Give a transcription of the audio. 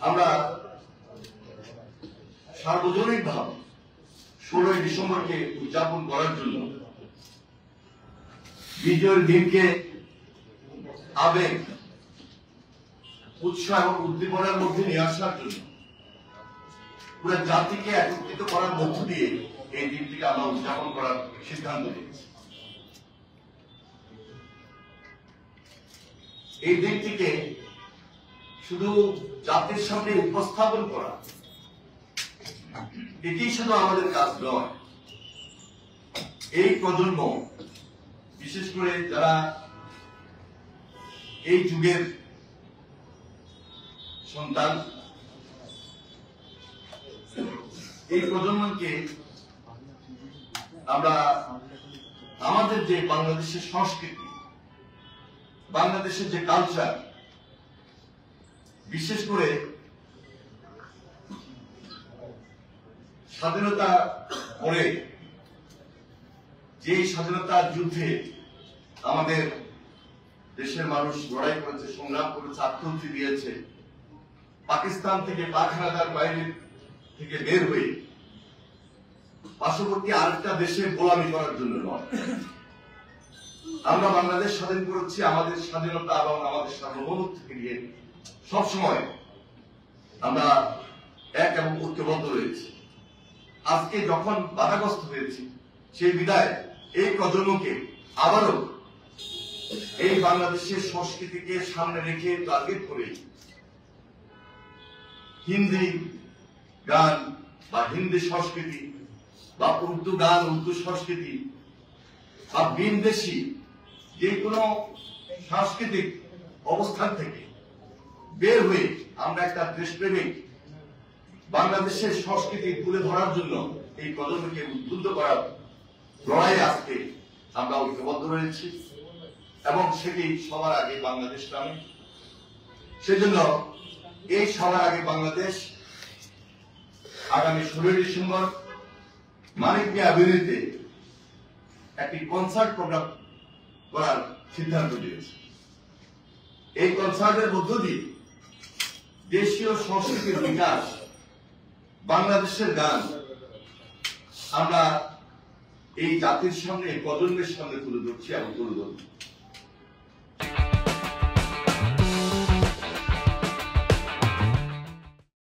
আমরা সার্বজনীনভাবে 16ই ডিসেম্বরকে উদযাপন করার জন্য বিজয়ের দিনকে আবেগ, উৎসাহ এবং উদ্দীপনার মধ্যে নিয়ে আসার জন্য পুরো জাতিকে একত্রিত করার মধ্য দিয়ে এই দিনটিকে আমরা উদযাপন করার সিদ্ধান্ত নিয়েছি। এই দিনটিকে শুধু জাতির সামনে উপস্থাপন করা এটি শুধু আমাদের কাজ নয়। এই প্রজন্ম, বিশেষ করে যারা এই যুগের সন্তান, এই প্রজন্মকে আমরা আমাদের যে বাংলাদেশের সংস্কৃতি, বাংলাদেশের যে কালচার, বিশেষ করে স্বাধীনতা পরে যে স্বাধীনতা যুদ্ধে আমাদের দেশের মানুষ লড়াই করেছে, সংগ্রাম করেছে, আত্মহত্যা দিয়েছে, পাকিস্তান থেকে পাক হানাদার বাহিনীর থেকে বের হয়ে পার্শ্ববর্তী আরেকটা দেশে গোলামি করার জন্য নয়। আমরা বাংলাদেশ স্বাধীন করেছি আমাদের স্বাধীনতা এবং আমাদের সার্বভৌমত্ব থেকে নিয়ে সবসময় আমরা এক এবং ঐক্যবদ্ধ রয়েছি। আজকে যখন বাধাগ্রস্ত হয়েছি, সেই বিদায় এই প্রজন্মকে আবারও এই বাংলাদেশের সংস্কৃতিকে সামনে রেখে টার্গেট করে হিন্দি গান বা হিন্দি সংস্কৃতি বা উর্দু গান, উর্দু সংস্কৃতি বা ভিনদেশী যে কোনো সাংস্কৃতিক অবস্থান থেকে বের হয়ে আমরা একটা দেশপ্রেমিক বাংলাদেশের সংস্কৃতি তুলে ধরার জন্য এই প্রজন্মকে উদ্বুদ্ধ করার লড়াইয়ে আজকে আমরা ঐক্যবদ্ধ রয়েছি এবং সেটি সবার আগে বাংলাদেশ নামে। সেজন্য এই সবার আগে বাংলাদেশ আগামী 16ই ডিসেম্বর মানিক মিয়া অ্যাভিনিউতে একটি কনসার্ট প্রোগ্রাম করার সিদ্ধান্ত নিয়েছে। এই কনসার্টের মধ্য দিয়ে দেশীয় সংস্কৃতির বিকাশ, বাংলাদেশের গান আমরা এই জাতির সামনে, প্রজন্মের সামনে তুলে ধরছি এবং তুলে ধরব।